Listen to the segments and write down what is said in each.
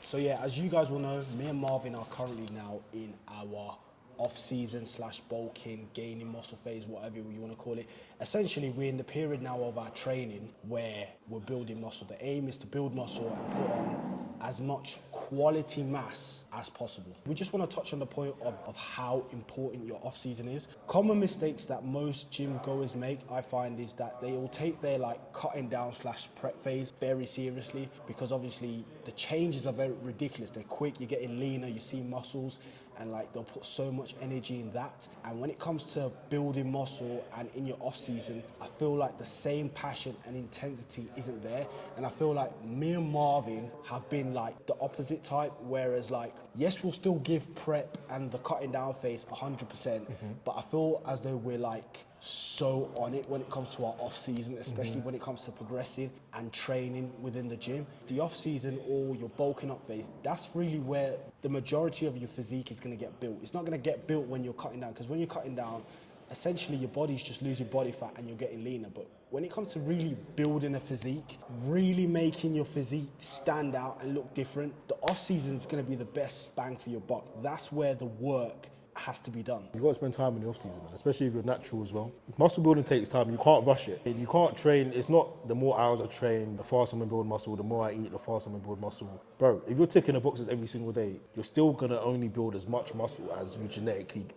So yeah, as you guys will know, me and Marvin are currently now in our off-season / bulking, gaining muscle phase, whatever you want to call it. Essentially, we're in the period now of our training where we're building muscle. The aim is to build muscle and put on as much quality mass as possible. We just want to touch on the point of how important your off-season is. Common mistakes that most gym goers make, I find, is that they will take their like cutting down / prep phase very seriously, because obviously the changes are very ridiculous. They're quick, you're getting leaner, you see muscles, and like they'll put so much energy in that. And when it comes to building muscle and in your off season, I feel like the same passion and intensity isn't there. And I feel like me and Marvin have been like the opposite type, whereas like, yes, we'll still give prep and the cutting down phase 100%, but I feel as though we're like so on it when it comes to our off season, especially when it comes to progressing and training within the gym. The off season or your bulking up phase, that's really where the majority of your physique is going to get built. It's not going to get built when you're cutting down, because when you're cutting down, essentially your body's just losing body fat and you're getting leaner. But when it comes to really building a physique, really making your physique stand out and look different, the off season is going to be the best bang for your buck. That's where the work has to be done. You've got to spend time in the off season, man, especially if you're natural as well. Muscle building takes time. You can't rush it. You can't train. It's not the more hours I train, the faster I build muscle, the more I eat, the faster I build muscle. Bro, if you're ticking the boxes every single day, you're still going to only build as much muscle as you genetically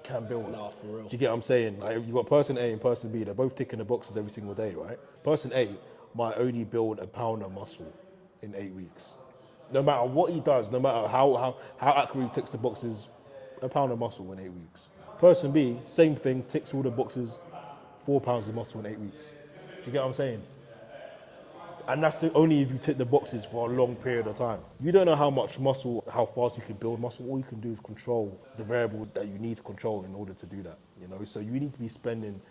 can build. Nah, for real. Do you get what I'm saying? Like, you got person A and person B, they're both ticking the boxes every single day, right? Person A might only build a pound of muscle in 8 weeks. No matter what he does, no matter how accurate he ticks the boxes, a pound of muscle in 8 weeks. Person B, same thing, ticks all the boxes, 4 pounds of muscle in 8 weeks. Do you get what I'm saying? And that's only if you tick the boxes for a long period of time. You don't know how much muscle, how fast you can build muscle. All you can do is control the variable that you need to control in order to do that. You know, so you need to be spending,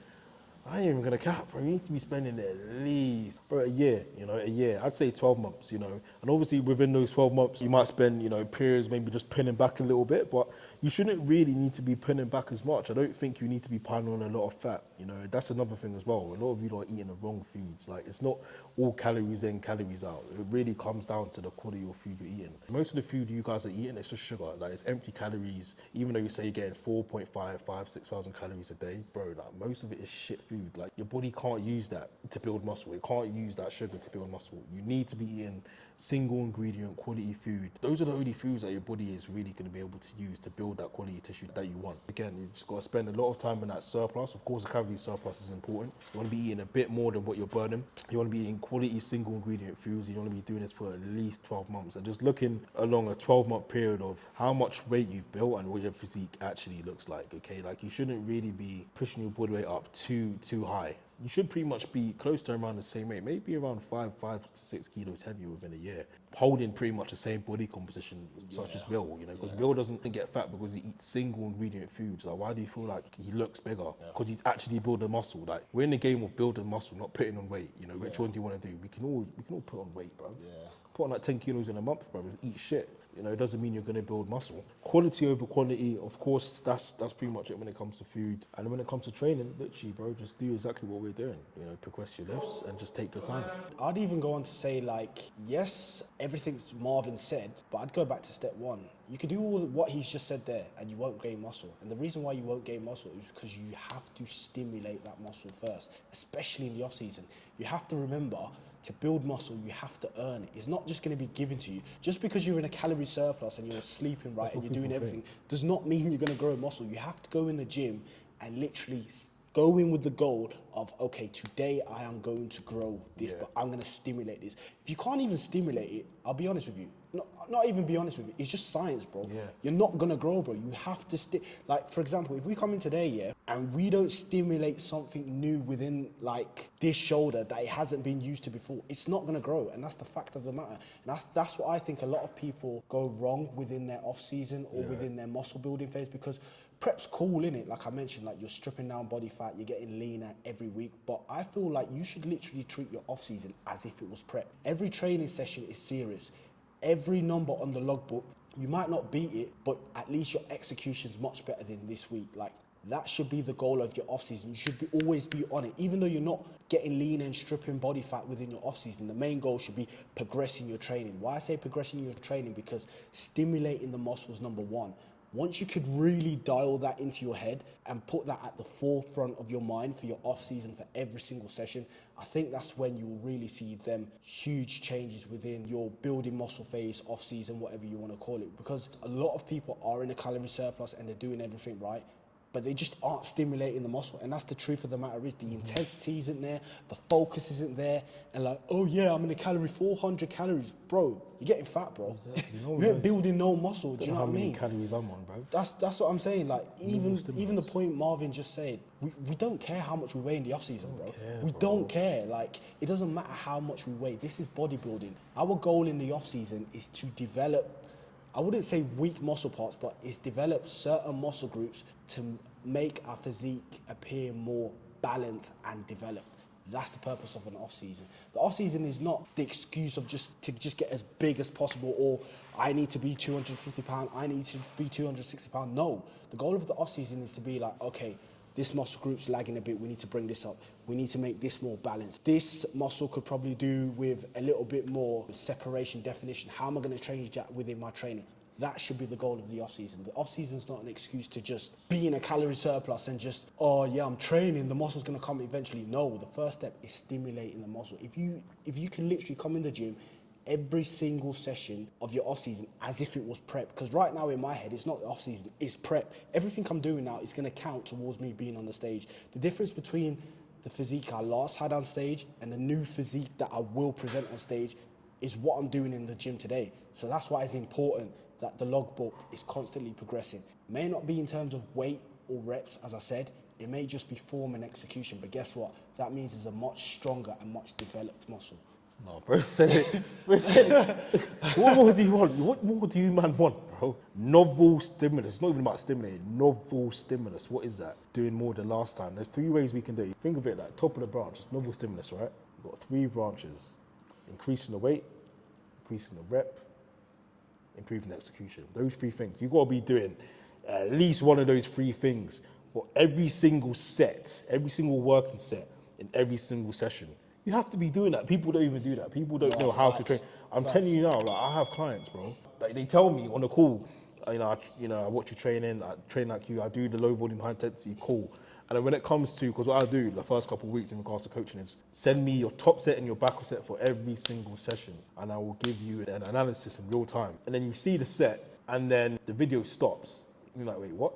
I ain't even gonna cap, bro. You need to be spending at least, bro, a year, a year. I'd say 12 months, And obviously within those 12 months, you might spend, periods maybe just pinning back a little bit, but you shouldn't really need to be pinning back as much. I don't think you need to be piling on a lot of fat, That's another thing as well. A lot of you are eating the wrong foods. Like, it's not all calories in, calories out. It really comes down to the quality of food you're eating. Most of the food you guys are eating, it's just sugar. Like, it's empty calories. Even though you say you're getting 6,000 calories a day, bro, like, most of it is shit food. Like, your body can't use that to build muscle. It can't use that sugar to build muscle. You need to be eating single ingredient quality food. Those are the only foods that your body is really going to be able to use to build that quality tissue that you want. Again, you just got to spend a lot of time in that surplus. Of course, the calorie surplus is important. You want to be eating a bit more than what you're burning. You want to be eating quality single ingredient foods. You want to be doing this for at least 12 months and just looking along a 12-month period of how much weight you've built and what your physique actually looks like. Okay, like, you shouldn't really be pushing your body weight up too high. You should pretty much be close to around the same weight, maybe around 5 to 6 kilos heavier within a year, holding pretty much the same body composition such as Will, because Will doesn't get fat because he eats single ingredient foods. Like, why do you feel like he looks bigger? Because he's actually building muscle. Like, we're in the game of building muscle, not putting on weight. Which one do you want to do? We can all put on weight, bro. Put on like 10 kilos in a month, bro. Eat shit. It doesn't mean you're going to build muscle. Quality over quantity, of course, that's pretty much it when it comes to food. And when it comes to training, literally, bro, just do exactly what we're doing. Progress your lifts and just take your time. I'd even go on to say, like, yes, everything Marvin said, but I'd go back to step one. You could do all what he's just said there and you won't gain muscle. And the reason why you won't gain muscle is because you have to stimulate that muscle first, especially in the off season. You have to remember, to build muscle, you have to earn it. It's not just going to be given to you. Just because you're in a calorie surplus and you're sleeping right and you're doing everything does not mean you're going to grow muscle. You have to go in the gym and literally go in with the goal of, okay, today I am going to grow this, but I'm going to stimulate this. If you can't even stimulate it, I'll be honest with you, not even be honest with you, it's just science, bro. You're not going to grow, bro. You have to, like, for example, if we come in today, and we don't stimulate something new within, like, this shoulder that it hasn't been used to before, it's not going to grow, and that's the fact of the matter. And that's what I think a lot of people go wrong within their off-season or within their muscle building phase, because prep's cool, innit? Like I mentioned, like, you're stripping down body fat, you're getting leaner every week, but I feel like you should literally treat your off-season as if it was prep. Every training session is serious. Every number on the logbook, you might not beat it, but at least your execution's much better than this week. Like, That should be the goal of your off-season. You should always be on it. Even though you're not getting lean and stripping body fat within your off-season, the main goal should be progressing your training. Why I say progressing your training? Because stimulating the muscles, number one. Once you could really dial that into your head and put that at the forefront of your mind for your off-season for every single session, I think that's when you will really see them huge changes within your building muscle phase, off-season, whatever you want to call it. Because a lot of people are in a calorie surplus and they're doing everything right, but they just aren't stimulating the muscle. And that's the truth of the matter is the intensity isn't there, the focus isn't there, and like, oh yeah, I'm in a calorie, 400 calories. Bro, you're getting fat, bro. Exactly. You ain't building no muscle, do you know what I mean? How many calories I'm on, bro? That's what I'm saying. Like, even the point Marvin just said, we don't care how much we weigh in the off-season, bro. We don't care. Like, it doesn't matter how much we weigh. This is bodybuilding. Our goal in the off-season is to develop, I wouldn't say weak muscle parts, but it's develop certain muscle groups to make our physique appear more balanced and developed. That's the purpose of an off-season. The off-season is not the excuse of just get as big as possible, or I need to be 250 pounds, I need to be 260 pounds. No, the goal of the off-season is to be like, okay, this muscle group's lagging a bit, we need to bring this up. We need to make this more balanced. This muscle could probably do with a little bit more separation, definition. How am I gonna change that within my training? That should be the goal of the off-season. The off-season is not an excuse to just be in a calorie surplus and just, oh yeah, I'm training, the muscle's gonna come eventually. No, the first step is stimulating the muscle. If you can literally come in the gym every single session of your off-season as if it was prep, because right now in my head, it's not the off-season, it's prep. Everything I'm doing now is gonna count towards me being on the stage. The difference between the physique I last had on stage and the new physique that I will present on stage is what I'm doing in the gym today. So that's why it's important that the logbook is constantly progressing. May not be in terms of weight or reps, as I said, it may just be form and execution, but guess what? That means it's a much stronger and much developed muscle. No, bro, said it. Bro, said it. What more do you want? What more do you man want, bro? Novel stimulus. It's not even about stimulating. Novel stimulus. What is that? Doing more than last time. There's 3 ways we can do it. Think of it like top of the branch. It's novel stimulus, right? You've got 3 branches. Increasing the weight, increasing the rep, improving the execution. Those 3 things. You've got to be doing at least one of those 3 things for every single set, every single working set, in every single session. You have to be doing that. People don't even do that. People don't know how to train. I'm telling you now, like, I have clients, bro. Like, they tell me on the call, I watch you training, I train like you, I do the low volume, high intensity, cool. And then when it comes to, because what I do the first couple of weeks in regards to coaching is send me your top set and your backward set for every single session, and I will give you an analysis in real time. And then you see the set, and then the video stops. You're like, wait, what?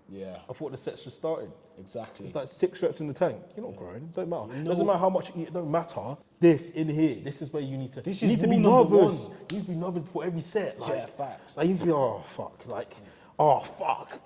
Yeah. I thought the set's just started. Exactly. It's like 6 reps in the tank. You're not growing. Don't matter. It doesn't matter how much you eat. It don't matter. This in here. This is where you need to. This you is need to be rule number nervous. one. You need to be nervous before every set. Like, Yeah, facts. Like, you need to be, oh fuck. Like, oh fuck.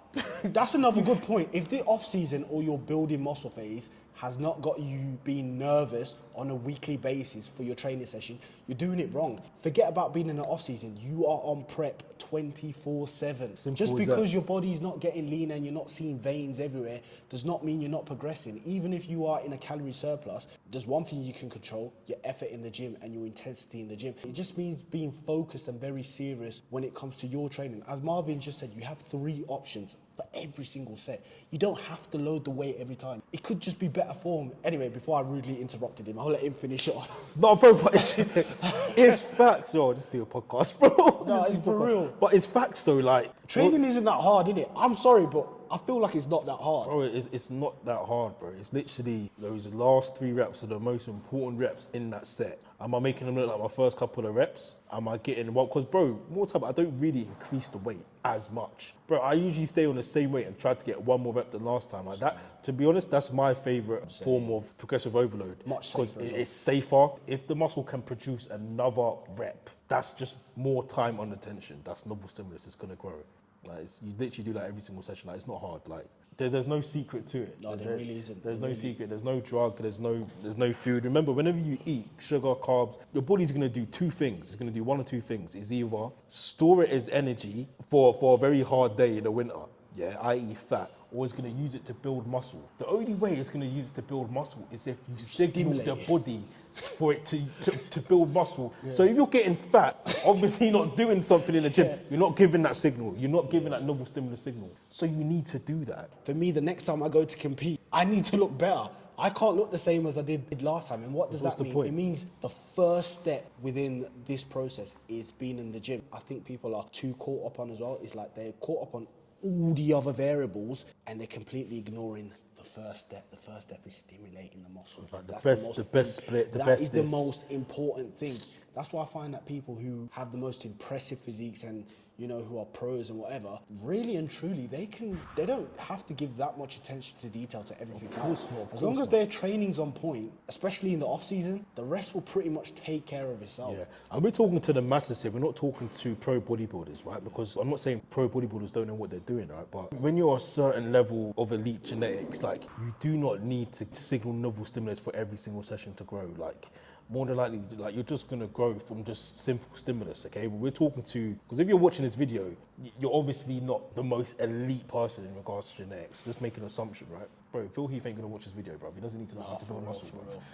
That's another good point. If the off-season or your building muscle phase has not got you being nervous on a weekly basis for your training session, you're doing it wrong. Forget about being in the off-season. You are on prep 24/7. Just because your body's not getting lean and you're not seeing veins everywhere does not mean you're not progressing. Even if you are in a calorie surplus, there's one thing you can control: your effort in the gym and your intensity in the gym. It just means being focused and very serious when it comes to your training. As Marvin just said, you have 3 options for every single set. You don't have to load the weight every time. It could just be better form. Anyway, before I rudely interrupted him, I'll let him finish it off. No, bro, but it's facts. Yo, just do a podcast, bro. No, it's for real. But it's facts though. Like, Training isn't that hard, innit? I'm sorry, but I feel like it's not that hard. bro, it's not that hard, bro. It's literally those last 3 reps are the most important reps in that set. Am I making them look like my first couple of reps? Am I getting one? Because, bro, more time, I don't really increase the weight as much. Bro, I usually stay on the same weight and try to get 1 more rep than last time. Like that, to be honest, that's my favorite form of progressive overload. Much safer. Because it's safer. If the muscle can produce another rep, that's just more time under tension. That's novel stimulus. It's going to grow. Like, you literally do that every single session. Like, it's not hard. Like, there's no secret to it. No, there really isn't. There's no secret. There's no drug. There's no food. Remember, whenever you eat sugar, carbs, your body's going to do 2 things. It's going to do 1 or 2 things. It's either store it as energy for a very hard day in the winter, yeah, i.e. fat, or it's going to use it to build muscle. The only way it's going to use it to build muscle is if you signal the body for it to build muscle. So if you're getting fat, obviously you're not doing something in the gym. You're not giving that signal. You're not giving that novel stimulus signal. So you need to do that. For me, the next time I go to compete, I need to look better. I can't look the same as I did last time. And what does What's that the mean? point? It means the first step within this process is being in the gym. I think people are too caught up on as well. It's like they're caught up on all the other variables and they're completely ignoring the first step. The first step is stimulating the muscle. Like the That's best split, the that best is the this. most important thing. That's why I find that people who have the most impressive physiques and who are pros and whatever, really and truly, they don't have to give that much attention to detail to everything else. As long as their training's on point, especially in the off season, the rest will pretty much take care of itself. Yeah, and we're talking to the masses here. We're not talking to pro bodybuilders, right? Because I'm not saying pro bodybuilders don't know what they're doing, right? But when you're a certain level of elite genetics, like you do not need to signal novel stimulus for every single session to grow. Like more than likely, like you're just gonna grow from just simple stimulus, okay? But we're talking to, because if you're watching this video, you're obviously not the most elite person in regards to genetics. Just make an assumption, right? Bro, Phil Heath ain't gonna watch this video, bro. He doesn't need to know how to build muscle,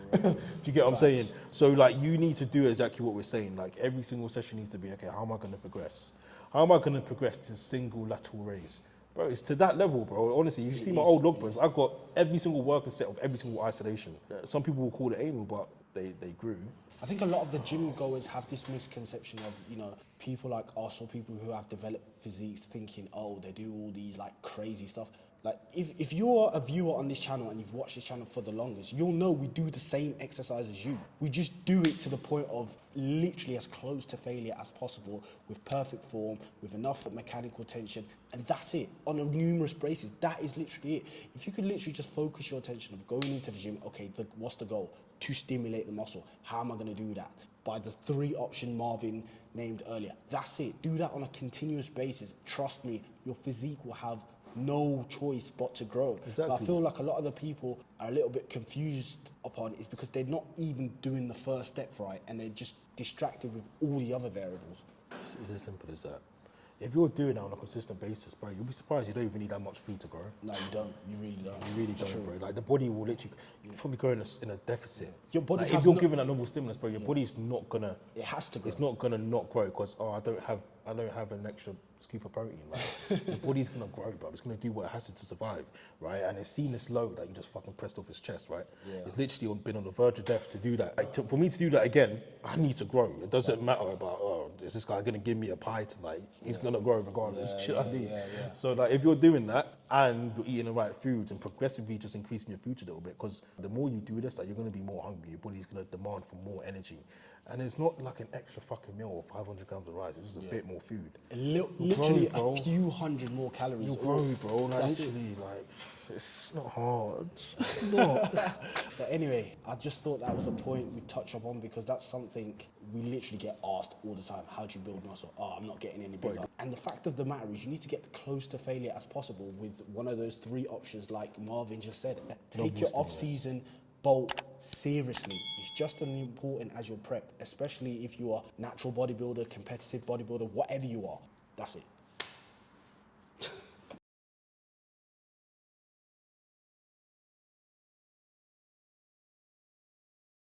bro. Do you get what I'm saying? So like you need to do exactly what we're saying. Like every single session needs to be, okay, how am I gonna progress? How am I gonna progress to single lateral raise? Bro, it's to that level, bro. Honestly, you see my old log bros. I've got every single working set of every single isolation. Some people will call it anal, but they grew. I think a lot of the gym goers have this misconception of, people like us or people who have developed physiques thinking, oh, they do all these like crazy stuff. Like if you're a viewer on this channel and you've watched this channel for the longest, you'll know we do the same exercise as you. We just do it to the point of literally as close to failure as possible with perfect form, with enough mechanical tension, and that's it. On a numerous bases, that is literally it. If you could literally just focus your attention of going into the gym, okay, what's the goal? To stimulate the muscle. How am I gonna do that? By the 3 option Marvin named earlier. That's it. Do that on a continuous basis. Trust me, your physique will have no choice but to grow. Exactly. But I feel like a lot of the people are a little bit confused upon it is because they're not even doing the first step right and they're just distracted with all the other variables. It's as simple as that. If you're doing that on a consistent basis, bro, you'll be surprised you don't even need that much food to grow. No, you don't. You really don't. You really don't, bro. Like the body will literally, you'll probably go in a deficit. Your body like, has if you're no- giving that novel stimulus, bro, your body's not gonna. It has to grow. It's not gonna not grow because I don't have an extra scoop of protein. Like your body's gonna grow, bro. It's gonna do what it has to survive, right? And it's seen this load that you just fucking pressed off his chest, right? Yeah. It's literally been on the verge of death to do that. Like for me to do that again, I need to grow. It doesn't matter about is this guy gonna give me a pie tonight? He's gonna grow regardless. Do you know what I mean? So like if you're doing that and you're eating the right foods and progressively just increasing your food a little bit, because the more you do this, like you're gonna be more hungry. Your body's gonna demand for more energy. And it's not like an extra fucking meal of 500 grams of rice. It's just a bit more food. Literally grow, a few hundred more calories. You'll grow, bro. Like That's literally, like it's not hard. It's not. But anyway, I just thought that was a point we touch upon because that's something we literally get asked all the time. How do you build muscle? Oh, I'm not getting any bigger. And the fact of the matter is you need to get close to failure as possible with one of those 3 options like Marvin just said. Take your off-season bulk seriously. It's just as important as your prep, especially if you are natural bodybuilder, competitive bodybuilder, whatever you are. That's it.